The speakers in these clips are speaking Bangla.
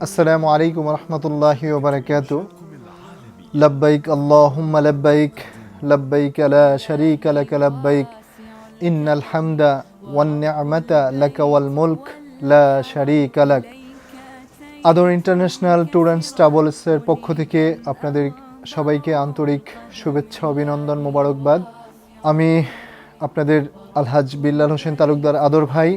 আসসালামু আলাইকুম রহমতুল্লাহি ওয়া বারাকাতুহু। লব্বাইক আল্লাহুম্মা লব্বাইক, লব্বাইক লা শারীকা লাক লব্বাইক, ইন্নাল হামদা ওয়ান নি'মাতা লাক ওয়াল মুলক লা শারীকা লাক। আদর ইন্টারন্যাশনাল ট্যুর অ্যান্ড ট্রাভেলসের পক্ষ থেকে আপনাদের সবাইকে আন্তরিক শুভেচ্ছা, অভিনন্দন, মোবারকবাদ। আমি আপনাদের আলহাজ বিল্লাল হোসেন তালুকদার আদর ভাই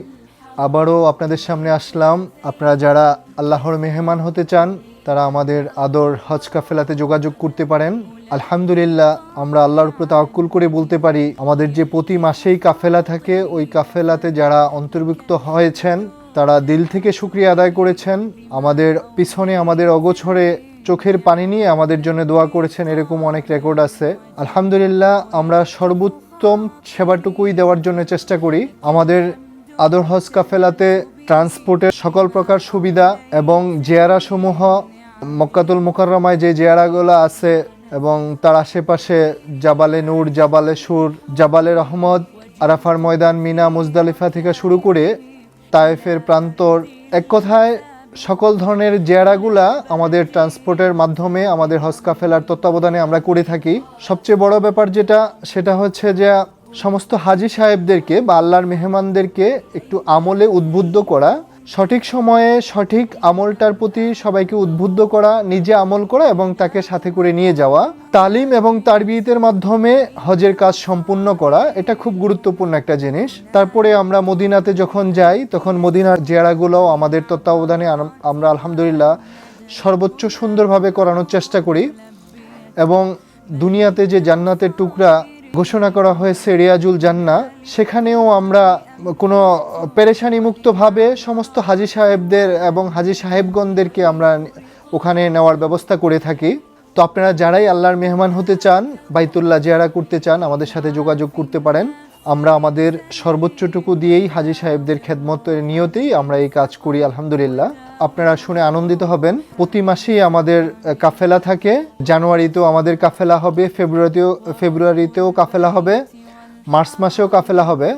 আবারও আপনাদের সামনে আসলাম। আপনারা যারা আল্লাহর মেহমান হতে চান তারা আমাদের আদর হজ কাফেলাতে যোগাযোগ করতে পারেন। আলহামদুলিল্লাহ, আমরা আল্লাহর উপর তাওয়াক্কুল করে বলতে পারি আমাদের যে প্রতি মাসেই কাফেলা থাকে, ওই কাফেলাতে যারা অন্তর্ভুক্ত হয়েছেন তারা দিল থেকে শুকরিয়া আদায় করেছেন। আমাদের পিছনে আমাদের অগোছরে চোখের পানি নিয়ে আমাদের জন্য দোয়া করেছেন, এরকম অনেক রেকর্ড আছে। আলহামদুলিল্লাহ, আমরা সর্বোত্তম সেবাটুকুই দেওয়ার জন্য চেষ্টা করি। আমাদের আদর হজ কাফেলাতে ট্রান্সপোর্টের সকল প্রকার সুবিধা এবং জিয়ারা সমূহ মক্কাতুল মুকাররমায় যে জিয়ারাগুলো আছে এবং তার আশেপাশে জাবালে নূর, জাবালে সুর, জাবালে রহমত, আরাফার ময়দান, মিনা, মুজদালিফা থেকে শুরু করে তায়েফের প্রান্তর, এক কথায় সকল ধরনের জিয়ারাগুলা আমাদের ট্রান্সপোর্টের মাধ্যমে আমাদের হজ কাফেলার তত্ত্বাবধানে আমরা করে থাকি। সবচেয়ে বড় ব্যাপার সেটা হচ্ছে যে সমস্ত হাজি সাহেবদেরকে বা আল্লাহর মেহমানদেরকে একটু আমলে উদ্বুদ্ধ করা, সঠিক সময়ে সঠিক আমলটার প্রতি সবাইকে উদ্বুদ্ধ করা, নিজে আমল করা এবং তাকে সাথে করে নিয়ে যাওয়া, তালিম এবং তারবিয়তের মাধ্যমে হজের কাজ সম্পূর্ণ করা, এটা খুব গুরুত্বপূর্ণ একটা জিনিস। তারপরে আমরা মদিনাতে যখন যাই তখন মদিনার জিয়ারাগুলো আমাদের তত্ত্বাবধানে আমরা আলহামদুলিল্লাহ সর্বোচ্চ সুন্দরভাবে করানোর চেষ্টা করি। এবং দুনিয়াতে যে জান্নাতের টুকরা ঘোষণা করা হয়েছে রিয়াজুল জান্নাহ, সেখানেও আমরা কোনো পেরেশানি মুক্তভাবে সমস্ত হাজি সাহেবদের এবং হাজি সাহেবগণদেরকে আমরা ওখানে নেওয়ার ব্যবস্থা করে থাকি। তো আপনারা যারাই আল্লাহর মেহমান হতে চান, বাইতুল্লাহ জিয়ারা করতে চান, আমাদের সাথে যোগাযোগ করতে পারেন। আমরা আমাদের সর্বোচ্চটুকু দিয়েই হাজি সাহেবদের খেদমতের নিয়তেই আমরা এই কাজ করি। আলহামদুলিল্লাহ, আপনারা শুনে আনন্দিত হবেন। প্রতি মাসেই আমাদের কাফেলা থাকে। জানুয়ারিতেও আমাদের কাফেলা হবে, ফেব্রুয়ারিতেও কাফেলা হবে, মার্চ মাসেও কাফেলা হবে।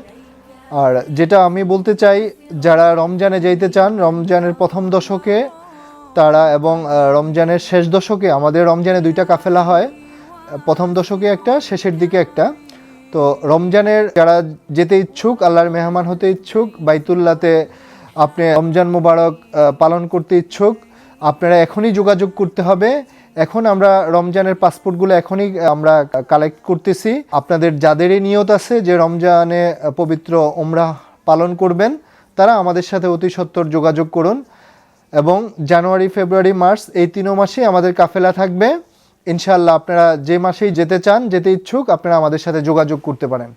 আর যেটা আমি বলতে চাই, যারা রমজানে যাইতে চান, রমজানের প্রথম দশকে তারা এবং রমজানের শেষ দশকে, আমাদের রমজানে 2টা কাফেলা হয়, প্রথম দশকে একটা, শেষের দিকে একটা। তো রমজানের যারা যেতে ইচ্ছুক, আল্লাহর মেহমান হতে ইচ্ছুক, বাইতুল্লাহতে আপনি রমজান মুবারক পালন করতে ইচ্ছুক, আপনারা এখনই যোগাযোগ করতে হবে। এখন আমরা রমজানের পাসপোর্টগুলো এখনই আমরা কালেক্ট করতেছি। আপনাদের যাদেরই নিয়ত আছে যে রমজানে পবিত্র উমরাহ পালন করবেন, তারা আমাদের সাথে অতি সত্বর যোগাযোগ করুন। এবং জানুয়ারি, ফেব্রুয়ারি, মার্চ এই 3 মাসে আমাদের কাফেলা থাকবে। ইনশাআল্লাহ আপনারা যে মাসেই যেতে চান, যেতে ইচ্ছুক, আপনারা আমাদের সাথে যোগাযোগ করতে পারেন।